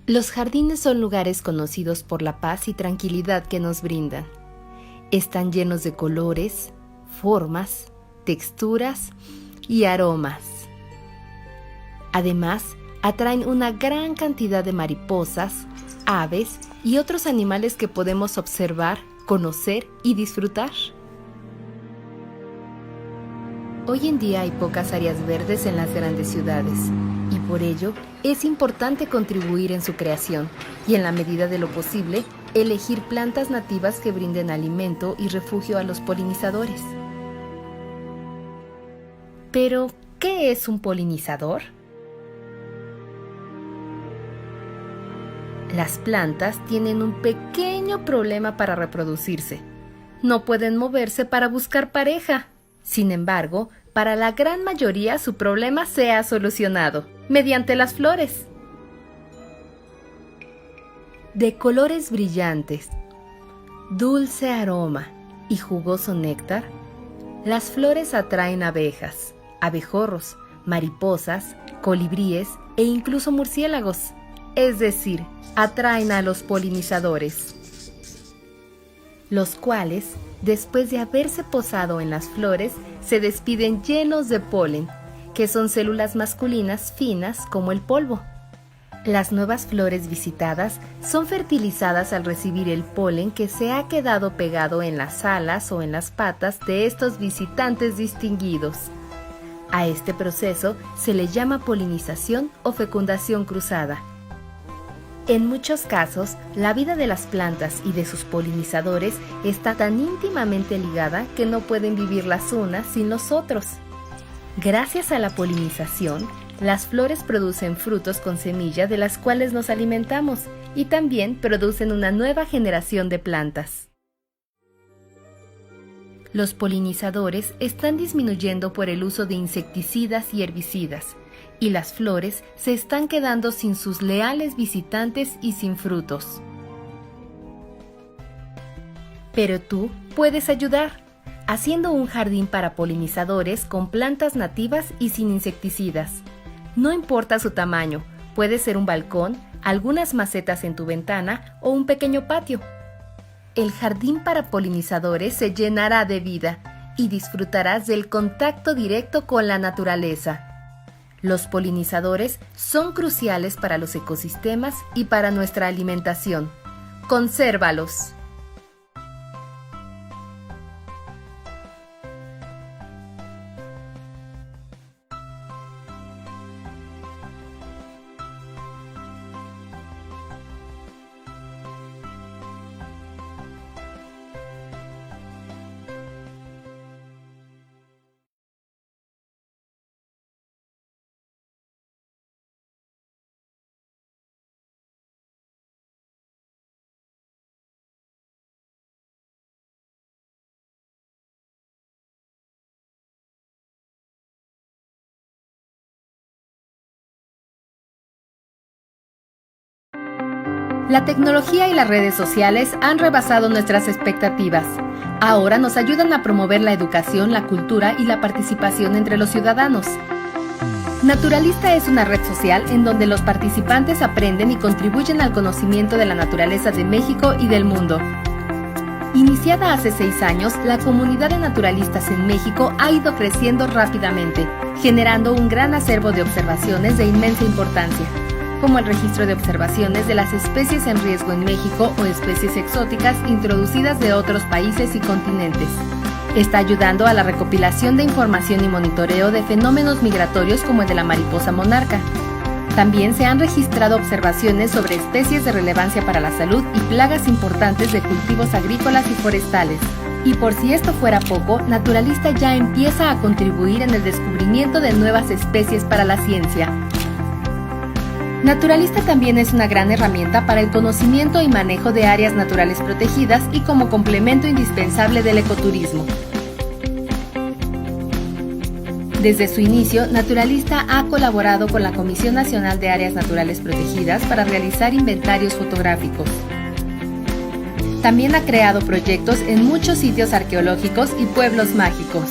Los jardines son lugares conocidos por la paz y tranquilidad que nos brindan. Están llenos de colores, formas, texturas y aromas. Además, atraen una gran cantidad de mariposas, aves y otros animales que podemos observar, conocer y disfrutar. Hoy en día hay pocas áreas verdes en las grandes ciudades y por ello es importante contribuir en su creación y en la medida de lo posible elegir plantas nativas que brinden alimento y refugio a los polinizadores. Pero, ¿qué es un polinizador? Las plantas tienen un pequeño problema para reproducirse. No pueden moverse para buscar pareja. Sin embargo, para la gran mayoría su problema se ha solucionado mediante las flores. De colores brillantes, dulce aroma y jugoso néctar, las flores atraen abejas, abejorros, mariposas, colibríes e incluso murciélagos, es decir, atraen a los polinizadores, los cuales, después de haberse posado en las flores, se despiden llenos de polen, que son células masculinas finas como el polvo. Las nuevas flores visitadas son fertilizadas al recibir el polen que se ha quedado pegado en las alas o en las patas de estos visitantes distinguidos. A este proceso se le llama polinización o fecundación cruzada. En muchos casos, la vida de las plantas y de sus polinizadores está tan íntimamente ligada que no pueden vivir las unas sin los otros. Gracias a la polinización, las flores producen frutos con semilla de las cuales nos alimentamos y también producen una nueva generación de plantas. Los polinizadores están disminuyendo por el uso de insecticidas y herbicidas, y las flores se están quedando sin sus leales visitantes y sin frutos. Pero tú puedes ayudar, haciendo un jardín para polinizadores con plantas nativas y sin insecticidas. No importa su tamaño, puede ser un balcón, algunas macetas en tu ventana o un pequeño patio. El jardín para polinizadores se llenará de vida y disfrutarás del contacto directo con la naturaleza. Los polinizadores son cruciales para los ecosistemas y para nuestra alimentación. ¡Consérvalos! La tecnología y las redes sociales han rebasado nuestras expectativas. Ahora nos ayudan a promover la educación, la cultura y la participación entre los ciudadanos. Naturalista es una red social en donde los participantes aprenden y contribuyen al conocimiento de la naturaleza de México y del mundo. Iniciada hace 6 años, la comunidad de naturalistas en México ha ido creciendo rápidamente, generando un gran acervo de observaciones de inmensa importancia, como el registro de observaciones de las especies en riesgo en México o especies exóticas introducidas de otros países y continentes. Está ayudando a la recopilación de información y monitoreo de fenómenos migratorios como el de la mariposa monarca. También se han registrado observaciones sobre especies de relevancia para la salud y plagas importantes de cultivos agrícolas y forestales. Y por si esto fuera poco, Naturalista ya empieza a contribuir en el descubrimiento de nuevas especies para la ciencia. Naturalista también es una gran herramienta para el conocimiento y manejo de áreas naturales protegidas y como complemento indispensable del ecoturismo. Desde su inicio, Naturalista ha colaborado con la Comisión Nacional de Áreas Naturales Protegidas para realizar inventarios fotográficos. También ha creado proyectos en muchos sitios arqueológicos y pueblos mágicos.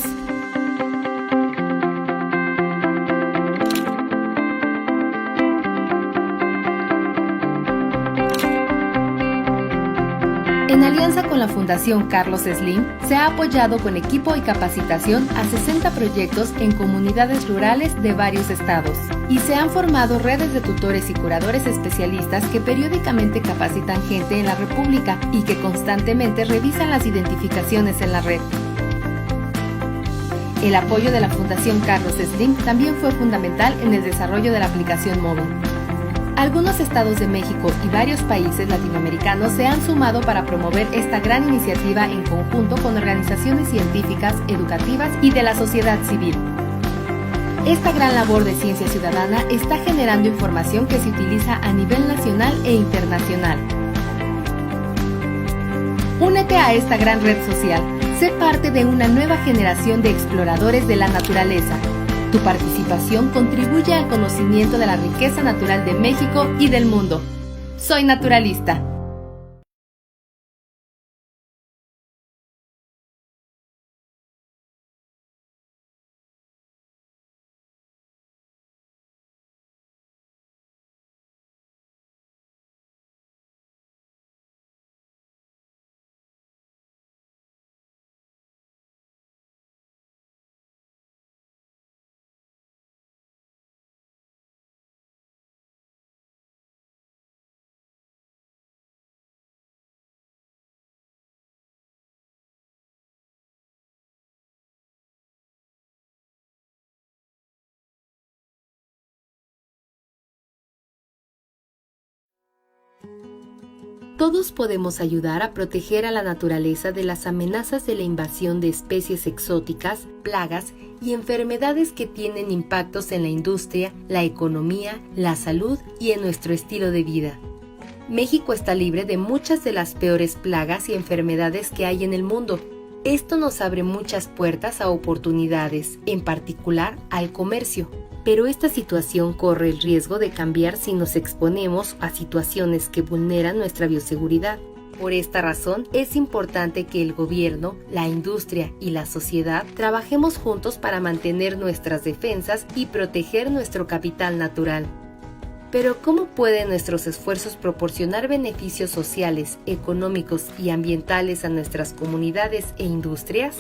En alianza con la Fundación Carlos Slim, se ha apoyado con equipo y capacitación a 60 proyectos en comunidades rurales de varios estados, y se han formado redes de tutores y curadores especialistas que periódicamente capacitan gente en la República y que constantemente revisan las identificaciones en la red. El apoyo de la Fundación Carlos Slim también fue fundamental en el desarrollo de la aplicación móvil. Algunos estados de México y varios países latinoamericanos se han sumado para promover esta gran iniciativa en conjunto con organizaciones científicas, educativas y de la sociedad civil. Esta gran labor de ciencia ciudadana está generando información que se utiliza a nivel nacional e internacional. Únete a esta gran red social. Sé parte de una nueva generación de exploradores de la naturaleza. Tu participación contribuye al conocimiento de la riqueza natural de México y del mundo. Soy naturalista. Todos podemos ayudar a proteger a la naturaleza de las amenazas de la invasión de especies exóticas, plagas y enfermedades que tienen impactos en la industria, la economía, la salud y en nuestro estilo de vida. México está libre de muchas de las peores plagas y enfermedades que hay en el mundo. Esto nos abre muchas puertas a oportunidades, en particular al comercio. Pero esta situación corre el riesgo de cambiar si nos exponemos a situaciones que vulneran nuestra bioseguridad. Por esta razón, es importante que el gobierno, la industria y la sociedad trabajemos juntos para mantener nuestras defensas y proteger nuestro capital natural. Pero ¿cómo pueden nuestros esfuerzos proporcionar beneficios sociales, económicos y ambientales a nuestras comunidades e industrias?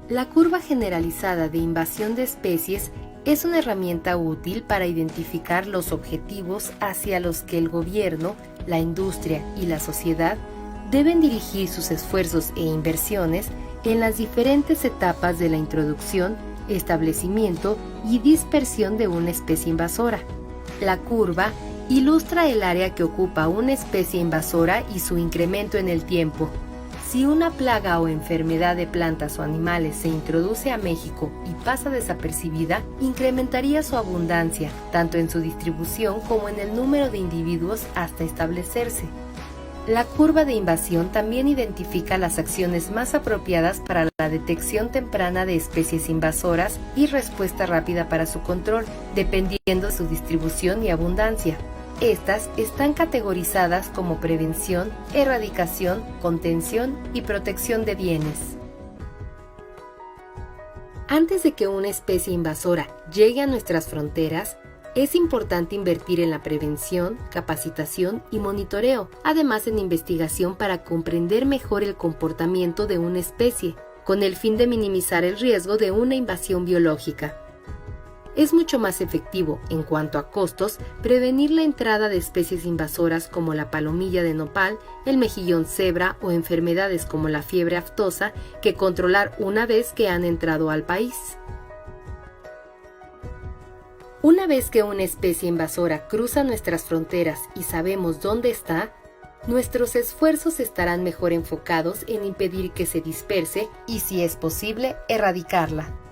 La curva generalizada de invasión de especies es una herramienta útil para identificar los objetivos hacia los que el gobierno, la industria y la sociedad deben dirigir sus esfuerzos e inversiones en las diferentes etapas de la introducción, establecimiento y dispersión de una especie invasora. La curva ilustra el área que ocupa una especie invasora y su incremento en el tiempo. Si una plaga o enfermedad de plantas o animales se introduce a México y pasa desapercibida, incrementaría su abundancia, tanto en su distribución como en el número de individuos hasta establecerse. La curva de invasión también identifica las acciones más apropiadas para la detección temprana de especies invasoras y respuesta rápida para su control, dependiendo de su distribución y abundancia. Estas están categorizadas como prevención, erradicación, contención y protección de bienes. Antes de que una especie invasora llegue a nuestras fronteras, es importante invertir en la prevención, capacitación y monitoreo, además en investigación para comprender mejor el comportamiento de una especie, con el fin de minimizar el riesgo de una invasión biológica. Es mucho más efectivo, en cuanto a costos, prevenir la entrada de especies invasoras como la palomilla de nopal, el mejillón cebra o enfermedades como la fiebre aftosa que controlar una vez que han entrado al país. Una vez que una especie invasora cruza nuestras fronteras y sabemos dónde está, nuestros esfuerzos estarán mejor enfocados en impedir que se disperse y, si es posible, erradicarla.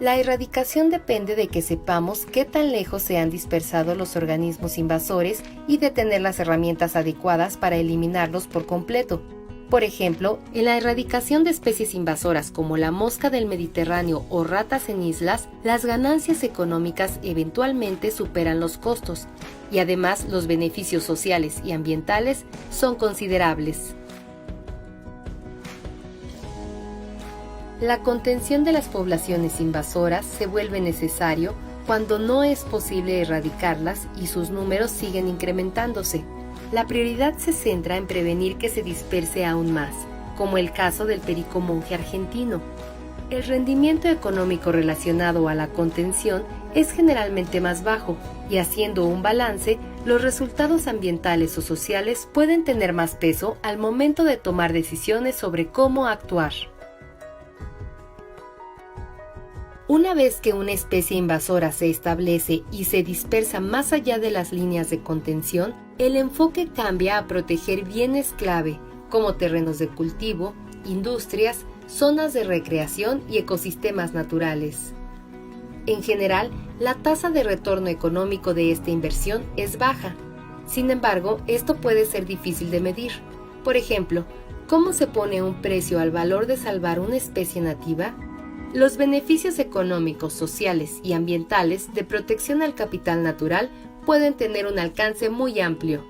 La erradicación depende de que sepamos qué tan lejos se han dispersado los organismos invasores y de tener las herramientas adecuadas para eliminarlos por completo. Por ejemplo, en la erradicación de especies invasoras como la mosca del Mediterráneo o ratas en islas, las ganancias económicas eventualmente superan los costos y además los beneficios sociales y ambientales son considerables. La contención de las poblaciones invasoras se vuelve necesario cuando no es posible erradicarlas y sus números siguen incrementándose. la prioridad se centra en prevenir que se disperse aún más, como el caso del perico monje argentino. El rendimiento económico relacionado a la contención es generalmente más bajo, y haciendo un balance, los resultados ambientales o sociales pueden tener más peso al momento de tomar decisiones sobre cómo actuar. Una vez que una especie invasora se establece y se dispersa más allá de las líneas de contención, el enfoque cambia a proteger bienes clave, como terrenos de cultivo, industrias, zonas de recreación y ecosistemas naturales. En general, la tasa de retorno económico de esta inversión es baja. Sin embargo, esto puede ser difícil de medir. Por ejemplo, ¿cómo se pone un precio al valor de salvar una especie nativa? Los beneficios económicos, sociales y ambientales de protección al capital natural pueden tener un alcance muy amplio.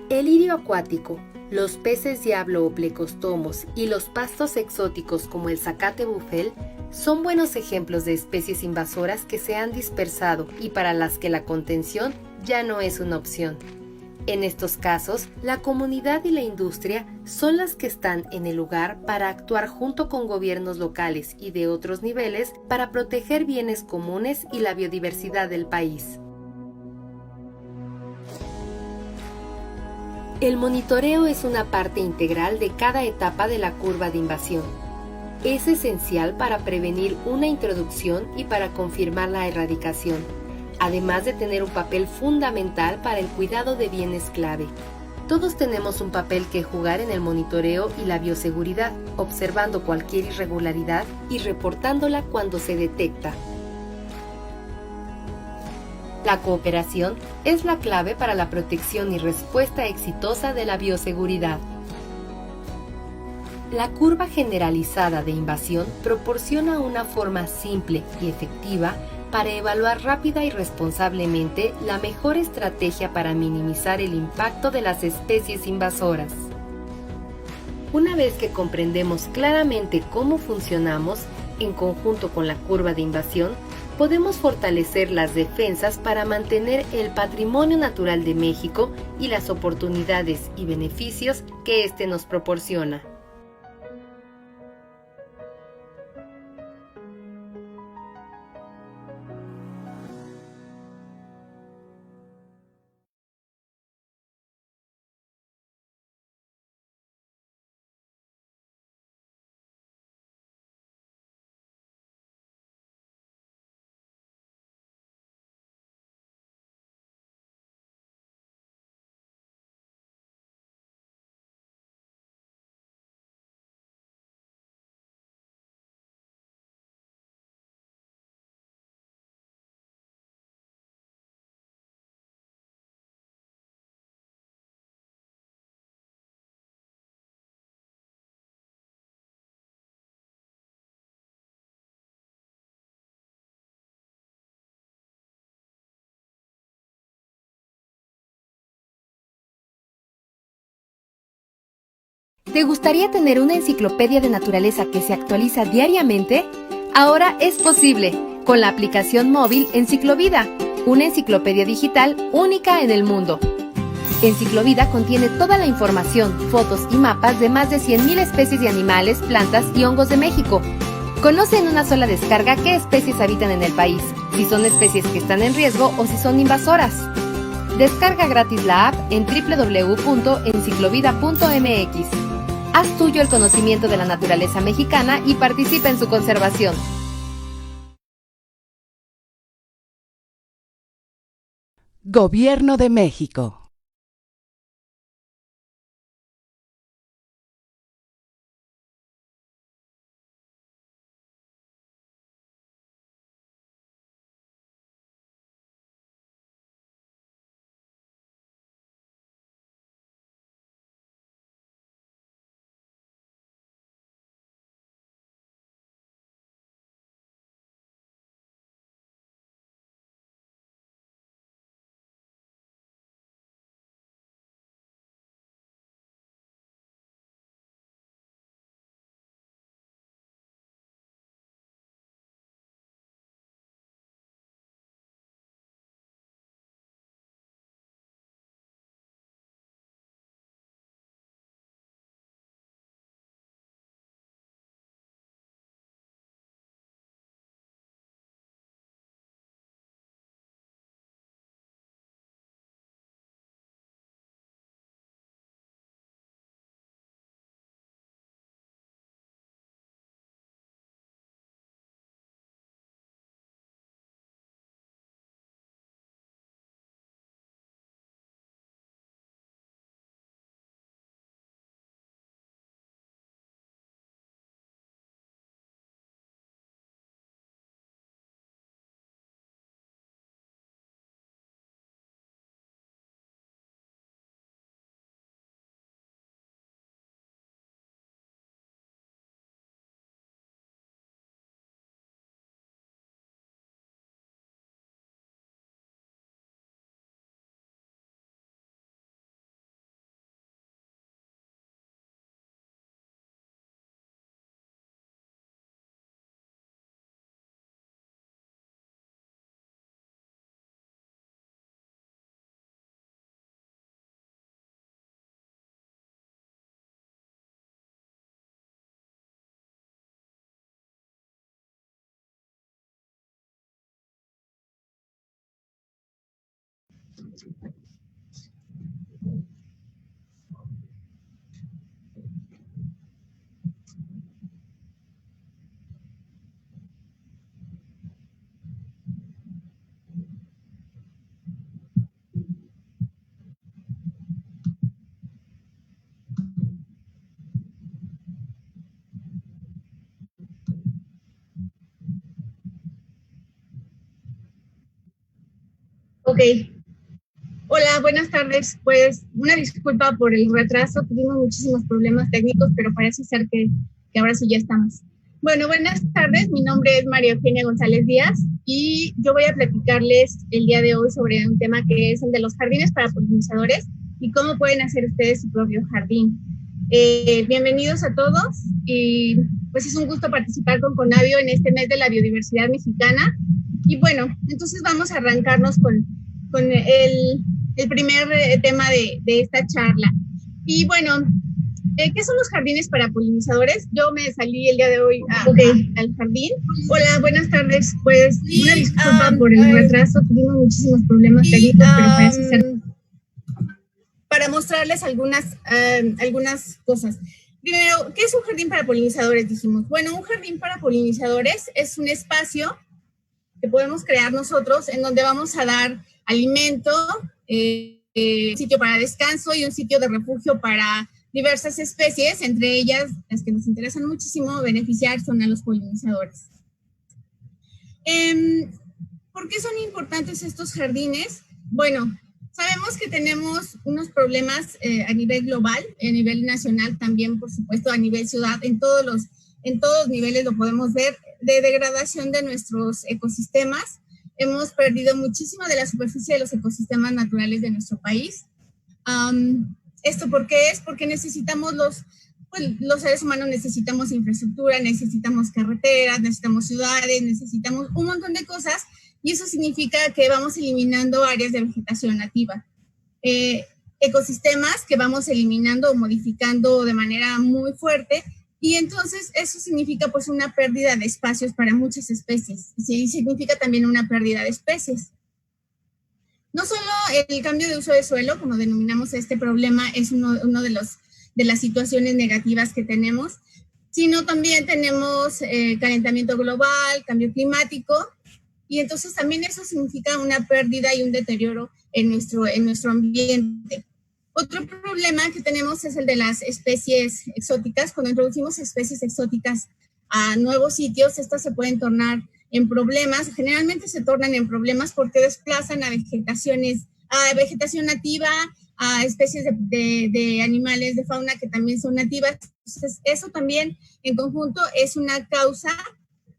El lirio acuático, los peces diablo o plecostomos y los pastos exóticos como el zacate bufel son buenos ejemplos de especies invasoras que se han dispersado y para las que la contención ya no es una opción. En estos casos, la comunidad y la industria son las que están en el lugar para actuar junto con gobiernos locales y de otros niveles para proteger bienes comunes y la biodiversidad del país. El monitoreo es una parte integral de cada etapa de la curva de invasión. Es esencial para prevenir una introducción y para confirmar la erradicación, además de tener un papel fundamental para el cuidado de bienes clave. Todos tenemos un papel que jugar en el monitoreo y la bioseguridad, observando cualquier irregularidad y reportándola cuando se detecta. La cooperación es la clave para la protección y respuesta exitosa de la bioseguridad. La curva generalizada de invasión proporciona una forma simple y efectiva para evaluar rápida y responsablemente la mejor estrategia para minimizar el impacto de las especies invasoras. Una vez que comprendemos claramente cómo funcionamos en conjunto con la curva de invasión, podemos fortalecer las defensas para mantener el patrimonio natural de México y las oportunidades y beneficios que éste nos proporciona. ¿Te gustaría tener una enciclopedia de naturaleza que se actualiza diariamente? Ahora es posible con la aplicación móvil Enciclovida, una enciclopedia digital única en el mundo. Enciclovida contiene toda la información, fotos y mapas de más de 100,000 especies de animales, plantas y hongos de México. Conoce en una sola descarga qué especies habitan en el país, si son especies que están en riesgo o si son invasoras. Descarga gratis la app en www.enciclovida.mx. Haz tuyo el conocimiento de la naturaleza mexicana y participa en su conservación. Gobierno de México. Ok. Hola, buenas tardes. Pues una disculpa por el retraso, tuvimos muchísimos problemas técnicos, pero parece ser que ahora sí ya estamos. Bueno, buenas tardes. Mi nombre es María Eugenia González Díaz y yo voy a platicarles el día de hoy sobre un tema que es el de los jardines para polinizadores y cómo pueden hacer ustedes su propio jardín. Bienvenidos a todos y pues es un gusto participar con Conavio en este mes de la biodiversidad mexicana. Y bueno, entonces vamos a arrancarnos con el primer tema de esta charla. Y bueno, ¿qué son los jardines para polinizadores? Yo me salí el día de hoy al jardín. Hola, buenas tardes. Pues una disculpa por el retraso, tuvimos muchísimos problemas técnicos, pero parece ser para mostrarles algunas cosas. Primero, ¿qué es un jardín para polinizadores? Dijimos, bueno, un jardín para polinizadores es un espacio que podemos crear nosotros en donde vamos a dar alimento, un sitio para descanso y un sitio de refugio para diversas especies, entre ellas las que nos interesan muchísimo beneficiar son a los polinizadores. ¿Por qué son importantes estos jardines? Bueno, sabemos que tenemos unos problemas a nivel global, a nivel nacional también, por supuesto, a nivel ciudad, en todos niveles lo podemos ver, de degradación de nuestros ecosistemas. Hemos perdido muchísimo de la superficie de los ecosistemas naturales de nuestro país. ¿Esto por qué es? Porque necesitamos los seres humanos necesitamos infraestructura, necesitamos carreteras, necesitamos ciudades, necesitamos un montón de cosas y eso significa que vamos eliminando áreas de vegetación nativa. Ecosistemas que vamos eliminando o modificando de manera muy fuerte y entonces eso significa pues una pérdida de espacios para muchas especies y significa también una pérdida de especies. No solo el cambio de uso de suelo, como denominamos este problema, es uno de las situaciones negativas que tenemos, sino también tenemos calentamiento global, cambio climático, y entonces también eso significa una pérdida y un deterioro en nuestro ambiente. Otro problema que tenemos es el de las especies exóticas. Cuando introducimos especies exóticas a nuevos sitios, estas se pueden tornar en problemas, generalmente se tornan en problemas porque desplazan a vegetación nativa, a especies de animales, de fauna que también son nativas. Entonces, eso también en conjunto es una causa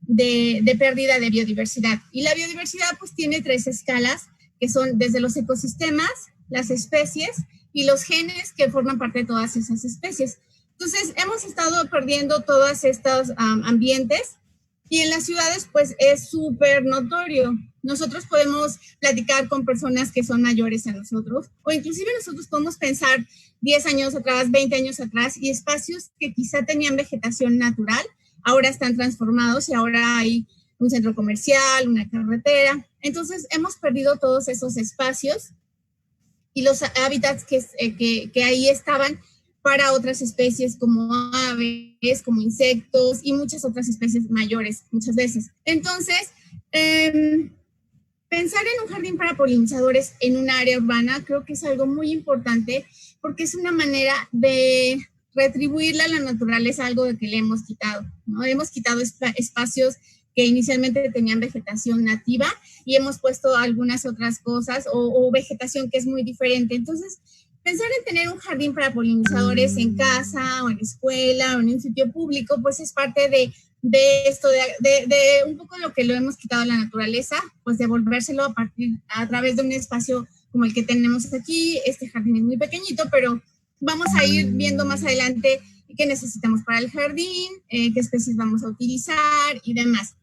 de pérdida de biodiversidad. Y la biodiversidad pues tiene 3 escalas, que son desde los ecosistemas, las especies y los genes que forman parte de todas esas especies. Entonces, hemos estado perdiendo todos estos ambientes y en las ciudades pues es súper notorio. Nosotros podemos platicar con personas que son mayores a nosotros o inclusive nosotros podemos pensar 10 años atrás, 20 años atrás y espacios que quizá tenían vegetación natural, ahora están transformados y ahora hay un centro comercial, una carretera. Entonces hemos perdido todos esos espacios y los hábitats que ahí estaban para otras especies como aves, como insectos y muchas otras especies mayores muchas veces. Entonces, pensar en un jardín para polinizadores en un área urbana creo que es algo muy importante porque es una manera de retribuirle a la naturaleza algo de que le hemos quitado, ¿no? Hemos quitado espacios que inicialmente tenían vegetación nativa y hemos puesto algunas otras cosas o vegetación que es muy diferente. Entonces, pensar en tener un jardín para polinizadores en casa o en escuela o en un sitio público, pues es parte de esto, de un poco lo que lo hemos quitado a la naturaleza, pues devolvérselo a través de un espacio como el que tenemos aquí. Este jardín es muy pequeñito, pero vamos a ir viendo más adelante qué necesitamos para el jardín, qué especies vamos a utilizar y demás.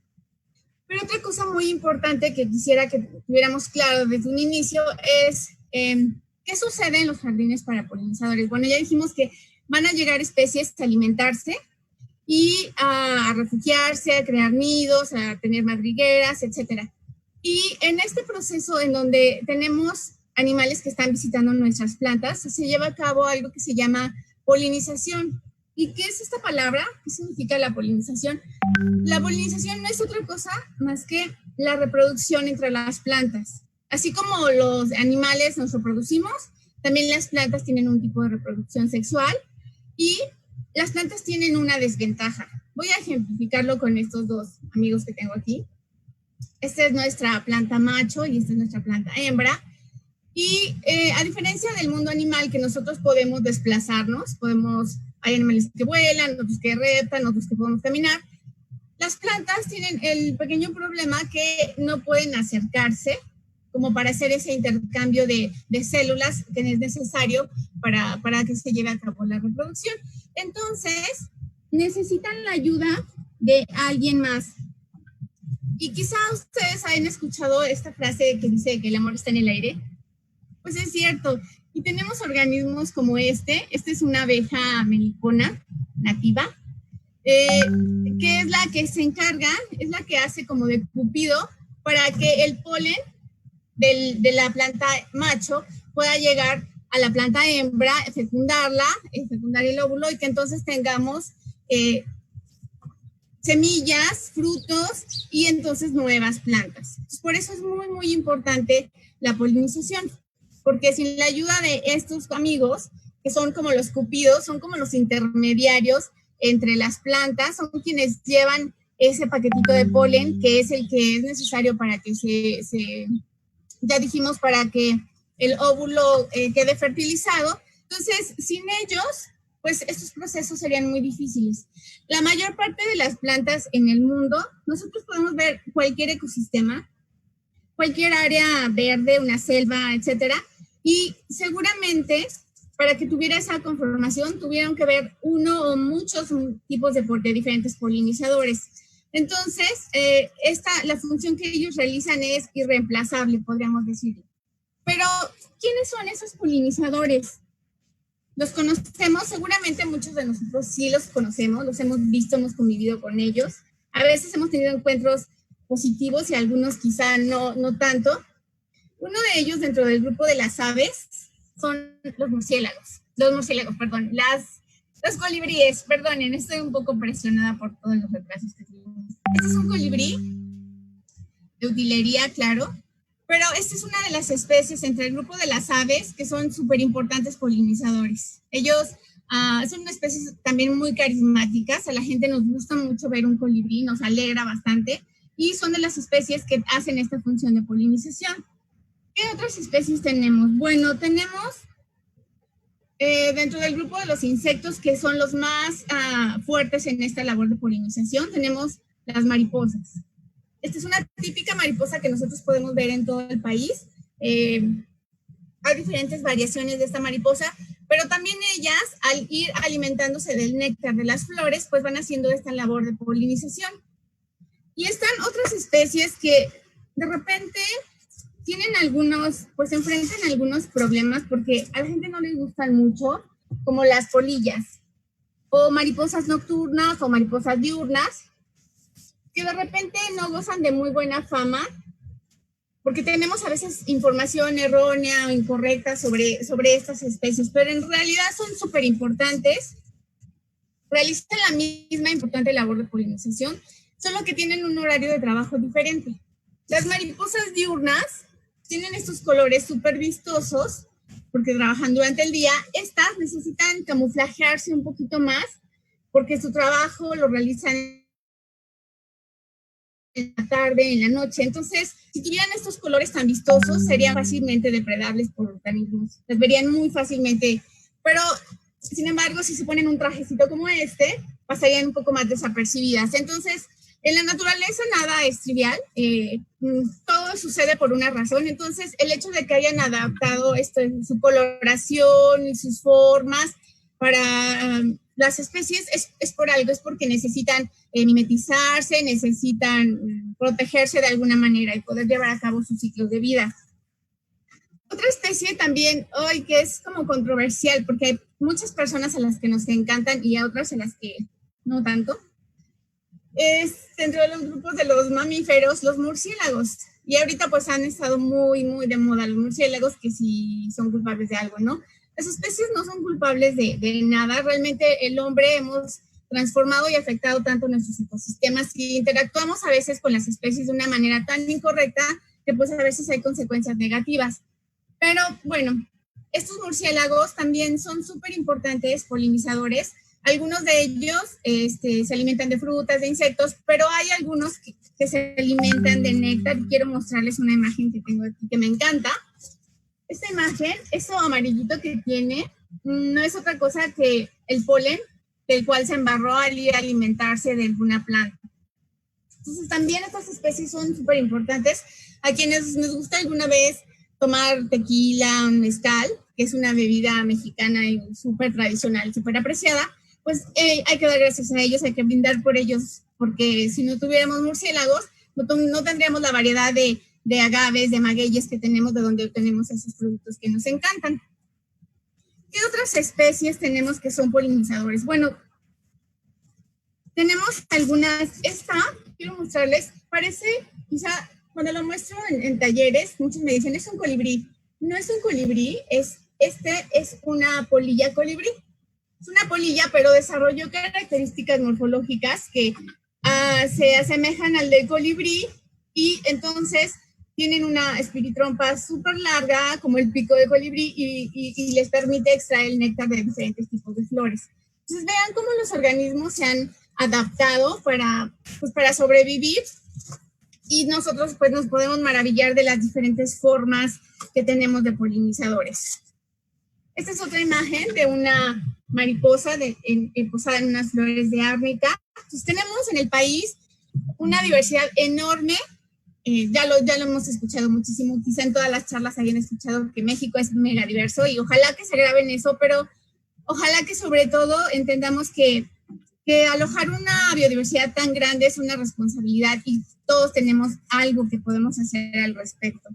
Pero otra cosa muy importante que quisiera que tuviéramos claro desde un inicio es qué sucede en los jardines para polinizadores. Bueno, ya dijimos que van a llegar especies a alimentarse y a refugiarse, a crear nidos, a tener madrigueras, etc. Y en este proceso en donde tenemos animales que están visitando nuestras plantas, se lleva a cabo algo que se llama polinización. ¿Y qué es esta palabra? ¿Qué significa la polinización? La polinización no es otra cosa más que la reproducción entre las plantas. Así como los animales nos reproducimos, también las plantas tienen un tipo de reproducción sexual y las plantas tienen una desventaja. Voy a ejemplificarlo con estos dos amigos que tengo aquí. Esta es nuestra planta macho y esta es nuestra planta hembra. Y a diferencia del mundo animal, que nosotros podemos desplazarnos, hay animales que vuelan, otros que reptan, otros que podemos caminar. Las plantas tienen el pequeño problema que no pueden acercarse como para hacer ese intercambio de células que es necesario para que se lleve a cabo la reproducción. Entonces, necesitan la ayuda de alguien más. Y quizá ustedes hayan escuchado esta frase que dice que el amor está en el aire. Pues es cierto. Y tenemos organismos como este es una abeja melipona nativa, que es la que se encarga, es la que hace como de cupido para que el polen de la planta macho pueda llegar a la planta hembra, fecundar el óvulo y que entonces tengamos semillas, frutos y entonces nuevas plantas. Entonces, por eso es muy, muy importante la polinización, porque sin la ayuda de estos amigos, que son como los cupidos, son como los intermediarios entre las plantas, son quienes llevan ese paquetito de polen, que es el que es necesario para que ya dijimos, para que el óvulo quede fertilizado. Entonces, sin ellos, pues estos procesos serían muy difíciles. La mayor parte de las plantas en el mundo, nosotros podemos ver cualquier ecosistema, cualquier área verde, una selva, etcétera, y seguramente para que tuviera esa conformación tuvieron que ver uno o muchos tipos de diferentes polinizadores. Entonces, la función que ellos realizan es irreemplazable, podríamos decirlo. Pero, ¿quiénes son esos polinizadores? Los conocemos, seguramente muchos de nosotros sí los conocemos, los hemos visto, hemos convivido con ellos. A veces hemos tenido encuentros positivos y algunos quizá no tanto. Uno de ellos dentro del grupo de las aves son los colibríes, perdonen, estoy un poco presionada por todos los retrasos que tuvimos. Este es un colibrí de utilería, claro, pero esta es una de las especies entre el grupo de las aves que son súper importantes polinizadores. Ellos son una especie también muy carismáticas, a la gente nos gusta mucho ver un colibrí, nos alegra bastante, y son de las especies que hacen esta función de polinización. ¿Qué otras especies tenemos? Bueno, tenemos dentro del grupo de los insectos que son los más fuertes en esta labor de polinización, tenemos las mariposas. Esta es una típica mariposa que nosotros podemos ver en todo el país. Hay diferentes variaciones de esta mariposa, pero también ellas, al ir alimentándose del néctar de las flores, pues van haciendo esta labor de polinización. Y están otras especies que de repente tienen se enfrentan algunos problemas porque a la gente no les gustan mucho, como las polillas, o mariposas nocturnas o mariposas diurnas, que de repente no gozan de muy buena fama, porque tenemos a veces información errónea o incorrecta sobre estas especies, pero en realidad son súper importantes, realizan la misma importante labor de polinización, solo que tienen un horario de trabajo diferente. Las mariposas diurnas tienen estos colores súper vistosos, porque trabajan durante el día. Estas necesitan camuflajearse un poquito más, porque su trabajo lo realizan en la tarde, en la noche. Entonces, si tuvieran estos colores tan vistosos, serían fácilmente depredables por organismos. Las verían muy fácilmente. Pero, sin embargo, si se ponen un trajecito como este, pasarían un poco más desapercibidas. Entonces, en la naturaleza nada es trivial. Todo sucede por una razón. Entonces, el hecho de que hayan adaptado su coloración y sus formas para las especies es por algo, es porque necesitan mimetizarse, necesitan protegerse de alguna manera y poder llevar a cabo sus ciclos de vida. Otra especie también hoy que es como controversial, porque hay muchas personas a las que nos encantan y a otras a las que no tanto, es dentro de los grupos de los mamíferos, los murciélagos. Y ahorita pues han estado muy, muy de moda los murciélagos, que sí son culpables de algo, ¿no? Las especies no son culpables de nada. Realmente el hombre hemos transformado y afectado tanto nuestros ecosistemas que interactuamos a veces con las especies de una manera tan incorrecta que pues a veces hay consecuencias negativas. Pero bueno, estos murciélagos también son súper importantes polinizadores. Algunos de ellos se alimentan de frutas, de insectos, pero hay algunos que se alimentan de néctar. Y quiero mostrarles una imagen que tengo aquí que me encanta. Esta imagen, eso amarillito que tiene, no es otra cosa que el polen del cual se embarró al ir a alimentarse de alguna planta. Entonces también estas especies son súper importantes. A quienes nos gusta alguna vez tomar tequila, un mezcal, que es una bebida mexicana y súper tradicional, súper apreciada, pues hay que dar gracias a ellos, hay que brindar por ellos, porque si no tuviéramos murciélagos, no tendríamos la variedad de agaves, de magueyes que tenemos, de donde obtenemos esos productos que nos encantan. ¿Qué otras especies tenemos que son polinizadores? Bueno, tenemos algunas. Esta, quiero mostrarles, parece, quizá, cuando lo muestro en talleres, muchos me dicen, es un colibrí. No es un colibrí, es una polilla colibrí. Es una polilla, pero desarrolló características morfológicas que se asemejan al del colibrí y entonces tienen una espiritrompa súper larga, como el pico de colibrí, y les permite extraer el néctar de diferentes tipos de flores. Entonces vean cómo los organismos se han adaptado para sobrevivir y nosotros pues nos podemos maravillar de las diferentes formas que tenemos de polinizadores. Esta es otra imagen de una mariposa posada en unas flores de árnica. Entonces tenemos en el país una diversidad enorme. Ya lo hemos escuchado muchísimo, quizá en todas las charlas hayan escuchado que México es mega diverso y ojalá que se graben eso, pero ojalá que sobre todo entendamos que alojar una biodiversidad tan grande es una responsabilidad y todos tenemos algo que podemos hacer al respecto.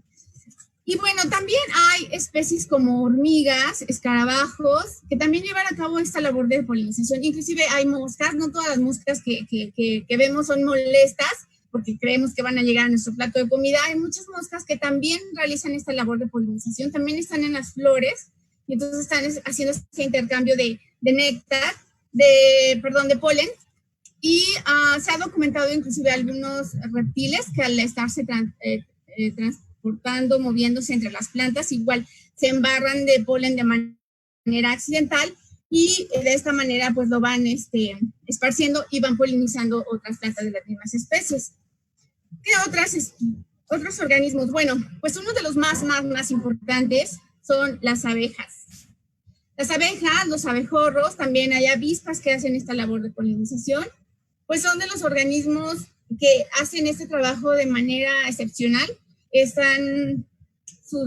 Y bueno, también hay especies como hormigas, escarabajos, que también llevan a cabo esta labor de polinización. Inclusive hay moscas, no todas las moscas que vemos son molestas, porque creemos que van a llegar a nuestro plato de comida. Hay muchas moscas que también realizan esta labor de polinización, también están en las flores, y entonces están haciendo este intercambio de néctar, de polen, y se ha documentado inclusive algunos reptiles que al estarse transportando, moviéndose entre las plantas, igual se embarran de polen de manera accidental y de esta manera pues lo van esparciendo y van polinizando otras plantas de las mismas especies. ¿Qué otros organismos? Bueno, pues uno de los más importantes son las abejas. Las abejas, los abejorros, también hay avispas que hacen esta labor de polinización, pues son de los organismos que hacen este trabajo de manera excepcional.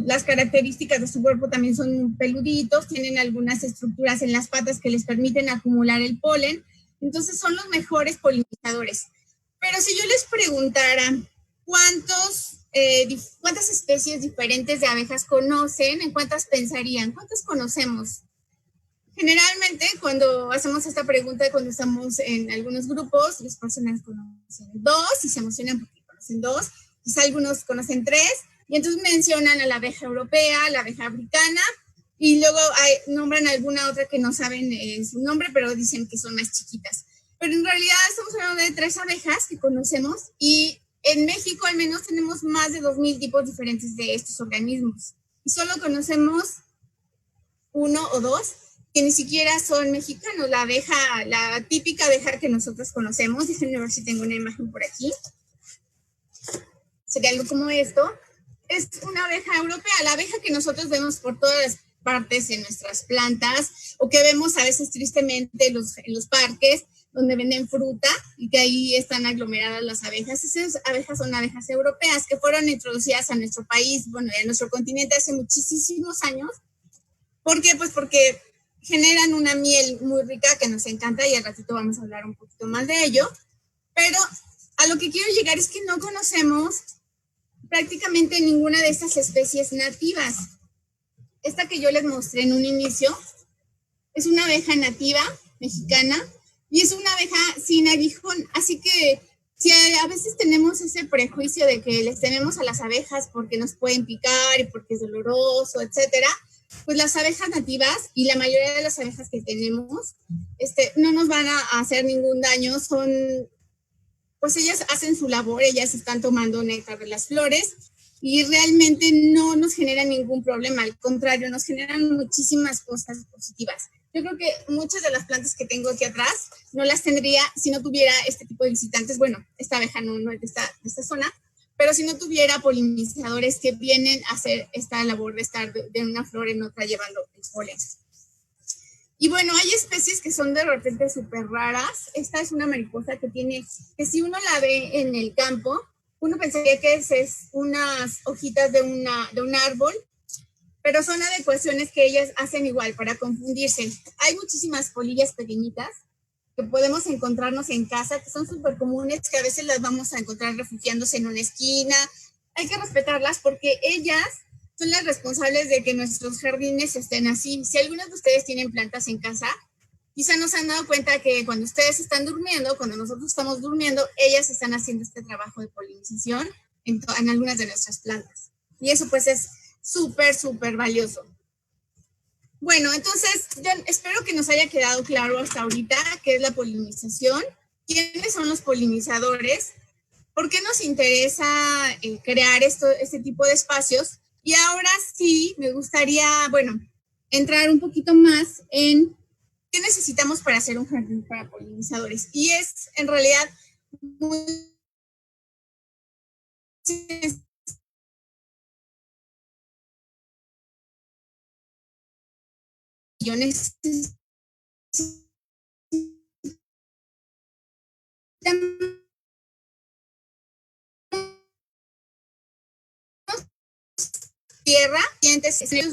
Las características de su cuerpo también son peluditos, tienen algunas estructuras en las patas que les permiten acumular el polen, entonces son los mejores polinizadores. Pero si yo les preguntara cuántas especies diferentes de abejas conocen, ¿en cuántas pensarían? ¿Cuántas conocemos? Generalmente, cuando hacemos esta pregunta, cuando estamos en algunos grupos, las personas conocen 2 y se emocionan porque conocen 2, quizá algunos conocen 3, y entonces mencionan a la abeja europea, la abeja africana, y luego nombran alguna otra que no saben su nombre, pero dicen que son más chiquitas. Pero en realidad estamos hablando de 3 abejas que conocemos, y en México al menos tenemos más de 2,000 tipos diferentes de estos organismos. Y solo conocemos 1 o 2 que ni siquiera son mexicanos. La típica abeja que nosotros conocemos, déjenme ver si tengo una imagen por aquí, sería algo como esto, es una abeja europea, la abeja que nosotros vemos por todas las partes de nuestras plantas, o que vemos a veces tristemente en los parques, donde venden fruta, y que ahí están aglomeradas las abejas. Esas abejas son abejas europeas, que fueron introducidas a nuestro país, bueno, a nuestro continente hace muchísimos años. ¿Por qué? Pues porque generan una miel muy rica que nos encanta y al ratito vamos a hablar un poquito más de ello. Pero a lo que quiero llegar es que no conocemos prácticamente ninguna de estas especies nativas. Esta que yo les mostré en un inicio es una abeja nativa mexicana y es una abeja sin aguijón, así que si a veces tenemos ese prejuicio de que les tememos a las abejas porque nos pueden picar y porque es doloroso, etcétera, pues las abejas nativas y la mayoría de las abejas que tenemos no nos van a hacer ningún daño, pues ellas hacen su labor, ellas están tomando néctar de las flores y realmente no nos generan ningún problema, al contrario, nos generan muchísimas cosas positivas. Yo creo que muchas de las plantas que tengo aquí atrás no las tendría si no tuviera este tipo de visitantes. Bueno, esta abeja no es de esta zona, pero si no tuviera polinizadores que vienen a hacer esta labor de estar de una flor en otra llevando el polen. Y bueno, hay especies que son de repente súper raras. Esta es una mariposa que si uno la ve en el campo, uno pensaría que es unas hojitas de un árbol, pero son adecuaciones que ellas hacen igual para confundirse. Hay muchísimas polillas pequeñitas que podemos encontrarnos en casa, que son súper comunes, que a veces las vamos a encontrar refugiándose en una esquina. Hay que respetarlas porque ellas son las responsables de que nuestros jardines estén así. Si algunos de ustedes tienen plantas en casa, quizá no se han dado cuenta que cuando ustedes están durmiendo, cuando nosotros estamos durmiendo, ellas están haciendo este trabajo de polinización en algunas de nuestras plantas. Y eso pues es súper, súper valioso. Bueno, entonces ya espero que nos haya quedado claro hasta ahorita qué es la polinización, quiénes son los polinizadores, por qué nos interesa crear este tipo de espacios. Y ahora sí me gustaría, bueno, entrar un poquito más en qué necesitamos para hacer un jardín para polinizadores. Y es en realidad muy yo necesito tierra y entonces tener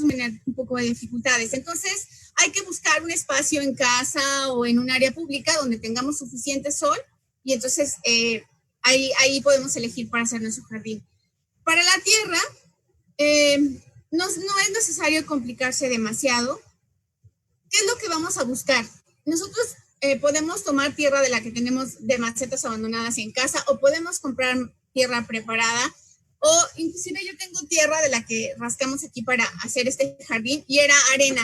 un poco de dificultades. Entonces hay que buscar un espacio en casa o en un área pública donde tengamos suficiente sol y entonces ahí podemos elegir para hacer nuestro jardín. Para la tierra no es necesario complicarse demasiado. ¿Qué es lo que vamos a buscar? Nosotros podemos tomar tierra de la que tenemos de macetas abandonadas en casa o podemos comprar tierra preparada o inclusive yo tengo tierra de la que rascamos aquí para hacer este jardín y era arena.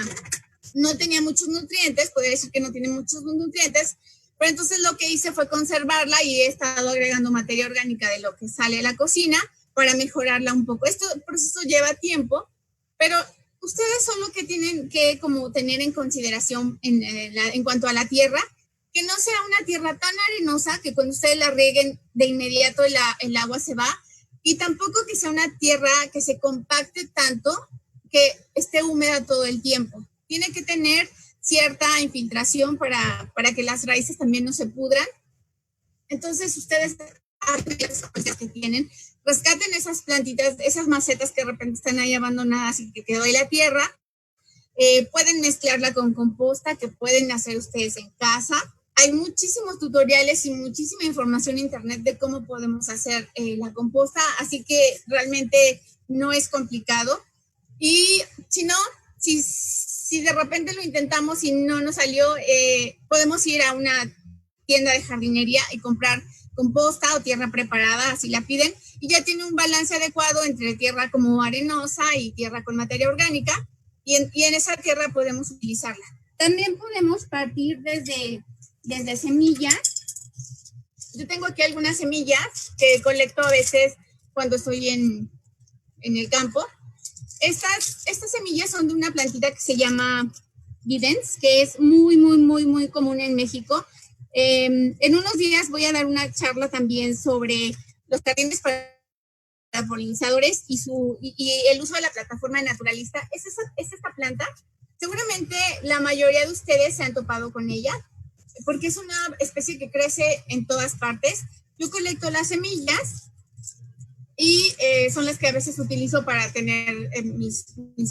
No tenía muchos nutrientes, podría decir que no tiene muchos nutrientes, pero entonces lo que hice fue conservarla y he estado agregando materia orgánica de lo que sale de la cocina para mejorarla un poco. Este proceso lleva tiempo, pero ustedes son lo que tienen que como tener en consideración en cuanto a la tierra, que no sea una tierra tan arenosa que cuando ustedes la rieguen de inmediato el agua se va, y tampoco que sea una tierra que se compacte tanto que esté húmeda todo el tiempo. Tiene que tener cierta infiltración para que las raíces también no se pudran. Entonces ustedes que tienen, rescaten esas plantitas, esas macetas que de repente están ahí abandonadas y que quedó ahí la tierra. Pueden mezclarla con composta que pueden hacer ustedes en casa. Hay muchísimos tutoriales y muchísima información en internet de cómo podemos hacer la composta, así que realmente no es complicado. Y si no, si de repente lo intentamos y no nos salió, podemos ir a una tienda de jardinería y comprar composta o tierra preparada, así la piden, y ya tiene un balance adecuado entre tierra como arenosa y tierra con materia orgánica, y en esa tierra podemos utilizarla. También podemos partir desde semillas. Yo tengo aquí algunas semillas que colecto a veces cuando estoy en el campo. Estas semillas son de una plantita que se llama Videns, que es muy, muy, muy, muy común en México. En unos días voy a dar una charla también sobre los jardines para polinizadores y el uso de la plataforma naturalista. Es esta planta. Seguramente la mayoría de ustedes se han topado con ella, porque es una especie que crece en todas partes. Yo colecto las semillas y son las que a veces utilizo para tener mis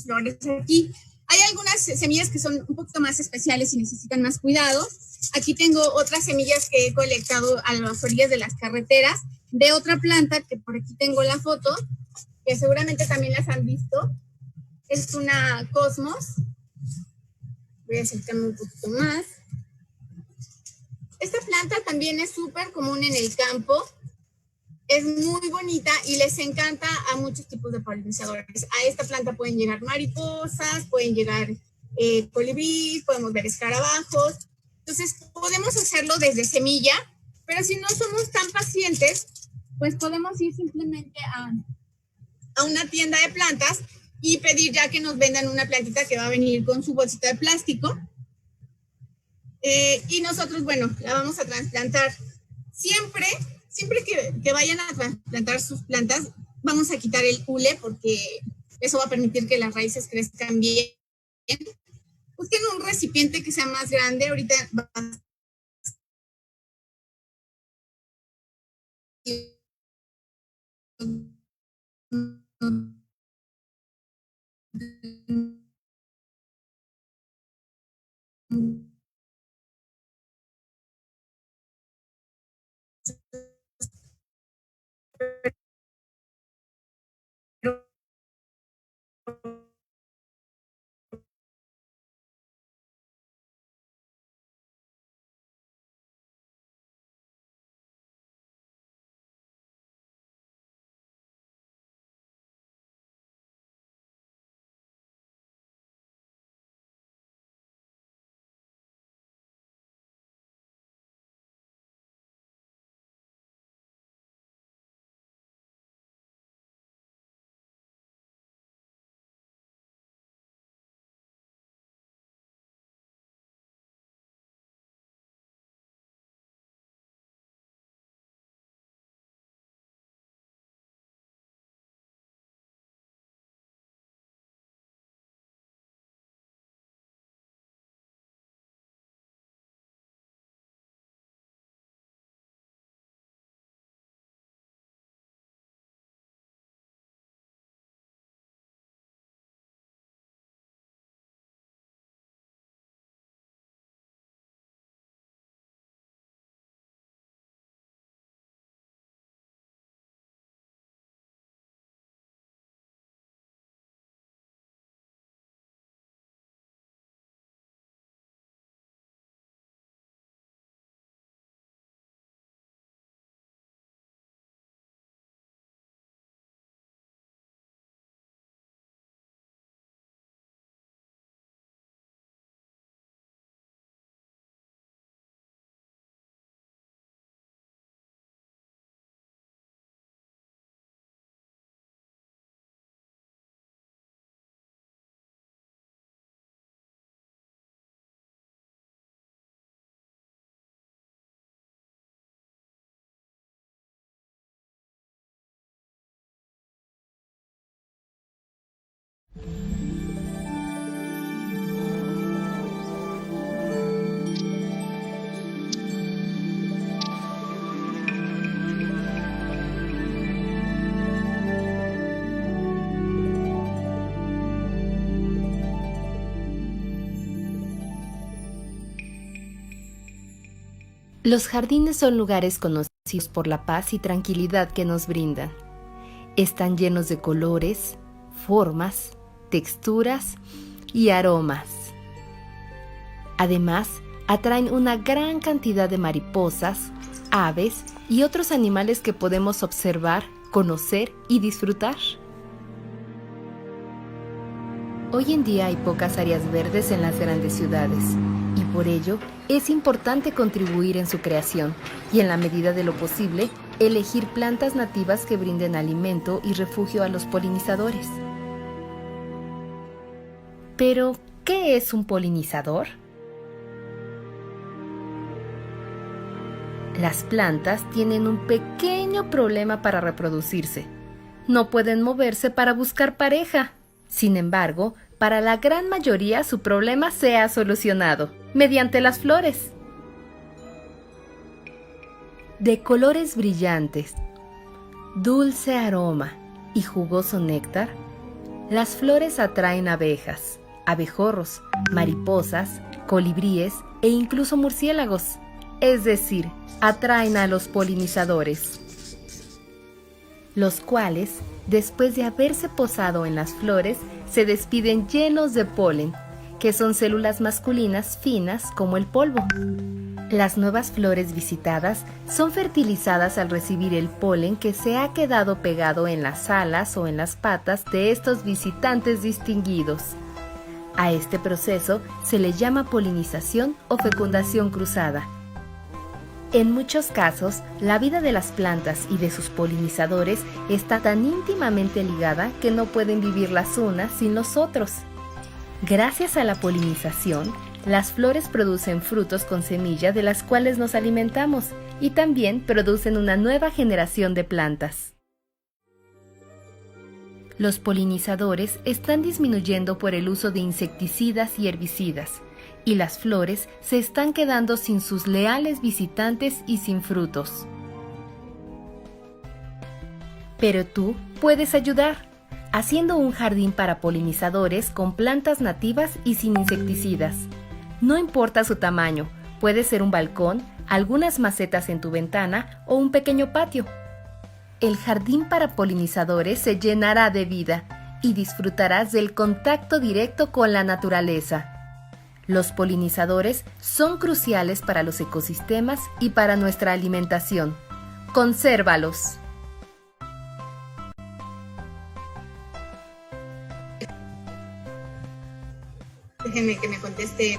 flores aquí. Hay algunas semillas que son un poquito más especiales y necesitan más cuidado. Aquí tengo otras semillas que he colectado a las orillas de las carreteras de otra planta, que por aquí tengo la foto, que seguramente también las han visto. Es una cosmos. Voy a acercarme un poquito más. Esta planta también es súper común en el campo. Es muy bonita y les encanta a muchos tipos de polinizadores. A esta planta pueden llegar mariposas, pueden llegar colibríes, podemos ver escarabajos. Entonces, podemos hacerlo desde semilla, pero si no somos tan pacientes, pues podemos ir simplemente a una tienda de plantas y pedir ya que nos vendan una plantita que va a venir con su bolsita de plástico. Y nosotros, bueno, la vamos a trasplantar. Siempre que vayan a trasplantar sus plantas, vamos a quitar el hule porque eso va a permitir que las raíces crezcan bien. Busquen un recipiente que sea más grande. Ahorita va a Los jardines son lugares conocidos por la paz y tranquilidad que nos brindan. Están llenos de colores, formas, texturas y aromas. Además, atraen una gran cantidad de mariposas, aves y otros animales que podemos observar, conocer y disfrutar. Hoy en día hay pocas áreas verdes en las grandes ciudades y por ello es importante contribuir en su creación y, en la medida de lo posible, elegir plantas nativas que brinden alimento y refugio a los polinizadores. Pero, ¿qué es un polinizador? Las plantas tienen un pequeño problema para reproducirse. No pueden moverse para buscar pareja. Sin embargo, para la gran mayoría su problema se ha solucionado mediante las flores. De colores brillantes, dulce aroma y jugoso néctar, las flores atraen abejas, abejorros, mariposas, colibríes e incluso murciélagos, es decir, atraen a los polinizadores, los cuales, después de haberse posado en las flores, se despiden llenos de polen, que son células masculinas finas como el polvo. Las nuevas flores visitadas son fertilizadas al recibir el polen que se ha quedado pegado en las alas o en las patas de estos visitantes distinguidos. A este proceso se le llama polinización o fecundación cruzada. En muchos casos, la vida de las plantas y de sus polinizadores está tan íntimamente ligada que no pueden vivir las unas sin los otros. Gracias a la polinización, las flores producen frutos con semilla de las cuales nos alimentamos y también producen una nueva generación de plantas. Los polinizadores están disminuyendo por el uso de insecticidas y herbicidas, y las flores se están quedando sin sus leales visitantes y sin frutos. Pero tú puedes ayudar, haciendo un jardín para polinizadores con plantas nativas y sin insecticidas. No importa su tamaño, puede ser un balcón, algunas macetas en tu ventana o un pequeño patio. El jardín para polinizadores se llenará de vida y disfrutarás del contacto directo con la naturaleza. Los polinizadores son cruciales para los ecosistemas y para nuestra alimentación. ¡Consérvalos! Déjenme que me conteste.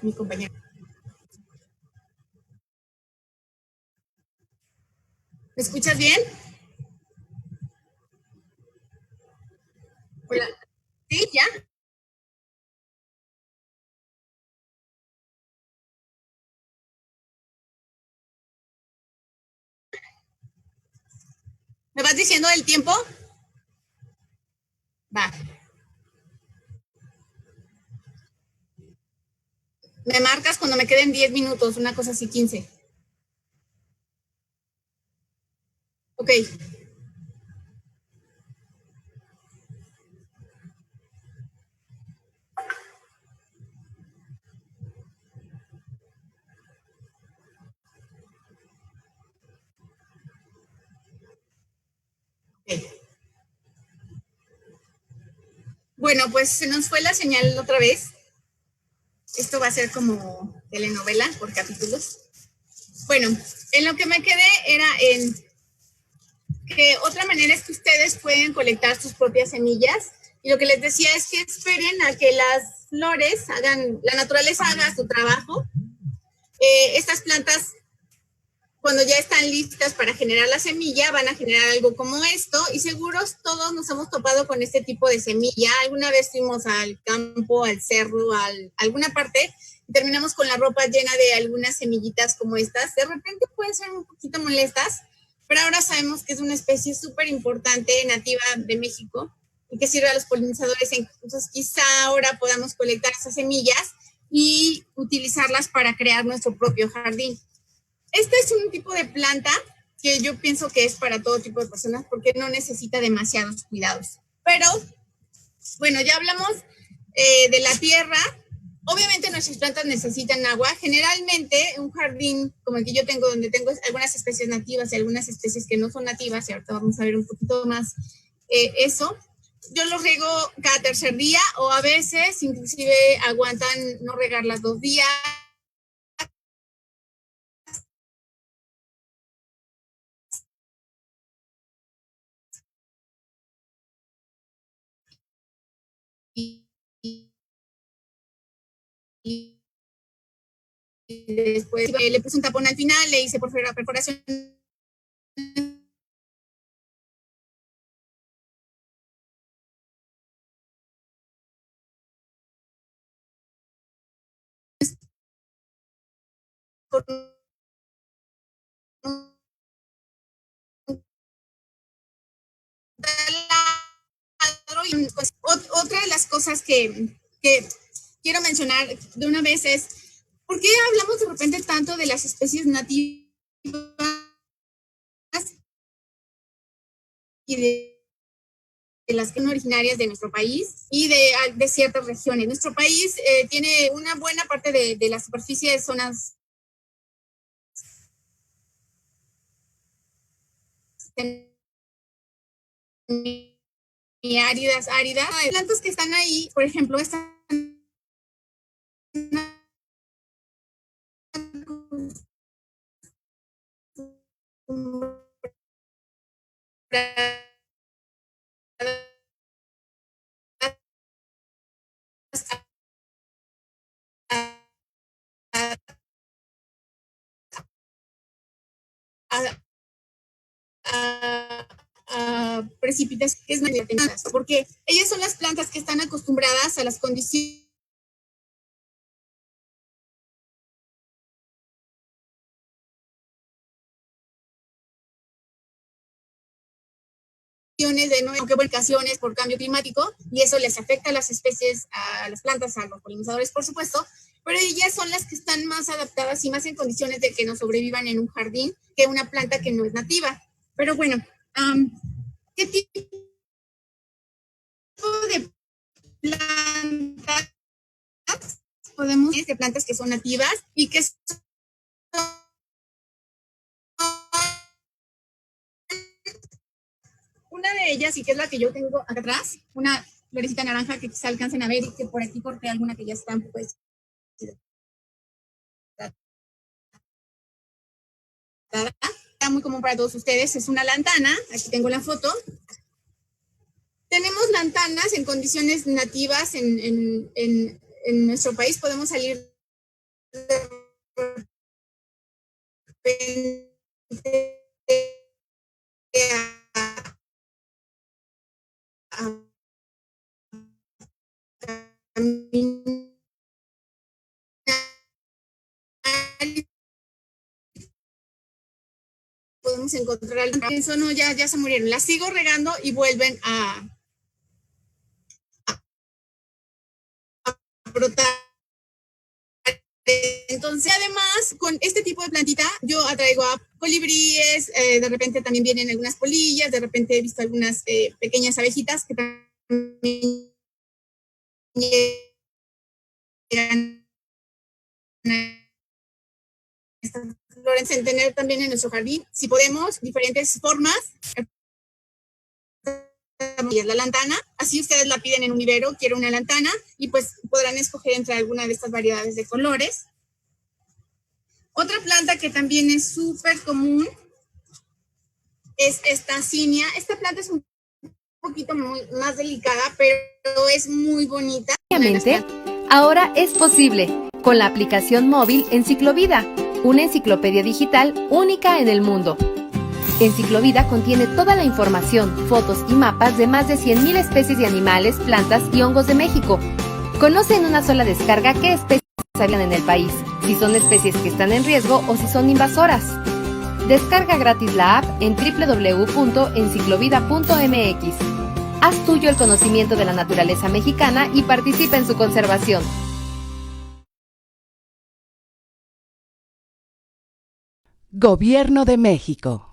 Mi compañero. ¿Me escuchas bien? Hola. ¿Sí? ¿Ya? ¿Me vas diciendo el tiempo? Va. Me marcas cuando me queden 10 minutos, una cosa así, 15. Ok. Okay. Bueno, pues se nos fue la señal otra vez. Esto va a ser como telenovela por capítulos. Bueno, en lo que me quedé era en que otra manera es que ustedes pueden colectar sus propias semillas. Y lo que les decía es que esperen a que las flores hagan, la naturaleza haga su trabajo. Estas plantas, cuando ya están listas para generar la semilla, van a generar algo como esto. Y seguros todos nos hemos topado con este tipo de semilla. Alguna vez fuimos al campo, al cerro, a alguna parte, y terminamos con la ropa llena de algunas semillitas como estas. De repente pueden ser un poquito molestas, pero ahora sabemos que es una especie súper importante, nativa de México, y que sirve a los polinizadores. Entonces quizá ahora podamos colectar esas semillas y utilizarlas para crear nuestro propio jardín. Este es un tipo de planta que yo pienso que es para todo tipo de personas porque no necesita demasiados cuidados. Pero, bueno, ya hablamos de la tierra. Obviamente nuestras plantas necesitan agua. Generalmente un jardín como el que yo tengo, donde tengo algunas especies nativas y algunas especies que no son nativas, y ahorita vamos a ver un poquito más eso, yo los riego cada tercer día o a veces inclusive aguantan no regarlas 2 días. Y después le puse un tapón al final, le hice por fuera perforación. Con otra de las cosas que quiero mencionar de una vez es, ¿por qué hablamos de repente tanto de las especies nativas y de las que son originarias de nuestro país y de ciertas regiones. Nuestro país tiene una buena parte de la superficie de zonas áridas. Hay plantas que están ahí, por ejemplo, están precipitaciones, que es más, porque ellas son las plantas que están acostumbradas a las condiciones de nuevas volcaciones por cambio climático, y eso les afecta a las especies, a las plantas, a los polinizadores, por supuesto, pero ellas son las que están más adaptadas y más en condiciones de que no sobrevivan en un jardín que una planta que no es nativa. Pero bueno, ¿qué tipo de plantas podemos decir? De plantas que son nativas y que son una de ellas, y que es la que yo tengo acá atrás, una florecita naranja que quizá alcancen a ver, y que por aquí corté alguna que ya está pues está muy común para todos ustedes, es una lantana. Aquí tengo la foto. Tenemos lantanas en condiciones nativas en nuestro país. Podemos salir podemos encontrar eso, no, ya se murieron. Las sigo regando y vuelven a brotar. Entonces, además, con este tipo de plantita, yo atraigo a colibríes, de repente también vienen algunas polillas, de repente he visto algunas pequeñas abejitas que también llegan flores, en tener también en nuestro jardín, si podemos, diferentes formas. Es la lantana, así ustedes la piden en un vivero, quiero una lantana, y pues podrán escoger entre alguna de estas variedades de colores. Otra planta que también es súper común es esta zinnia. Esta planta es un poquito más delicada, pero es muy bonita. Obviamente, ahora es posible con la aplicación móvil Enciclovida, una enciclopedia digital única en el mundo. Enciclovida contiene toda la información, fotos y mapas de más de 100,000 especies de animales, plantas y hongos de México. Conoce en una sola descarga qué especies habitan en el país, si son especies que están en riesgo o si son invasoras. Descarga gratis la app en www.enciclovida.mx. Haz tuyo el conocimiento de la naturaleza mexicana y participa en su conservación. Gobierno de México.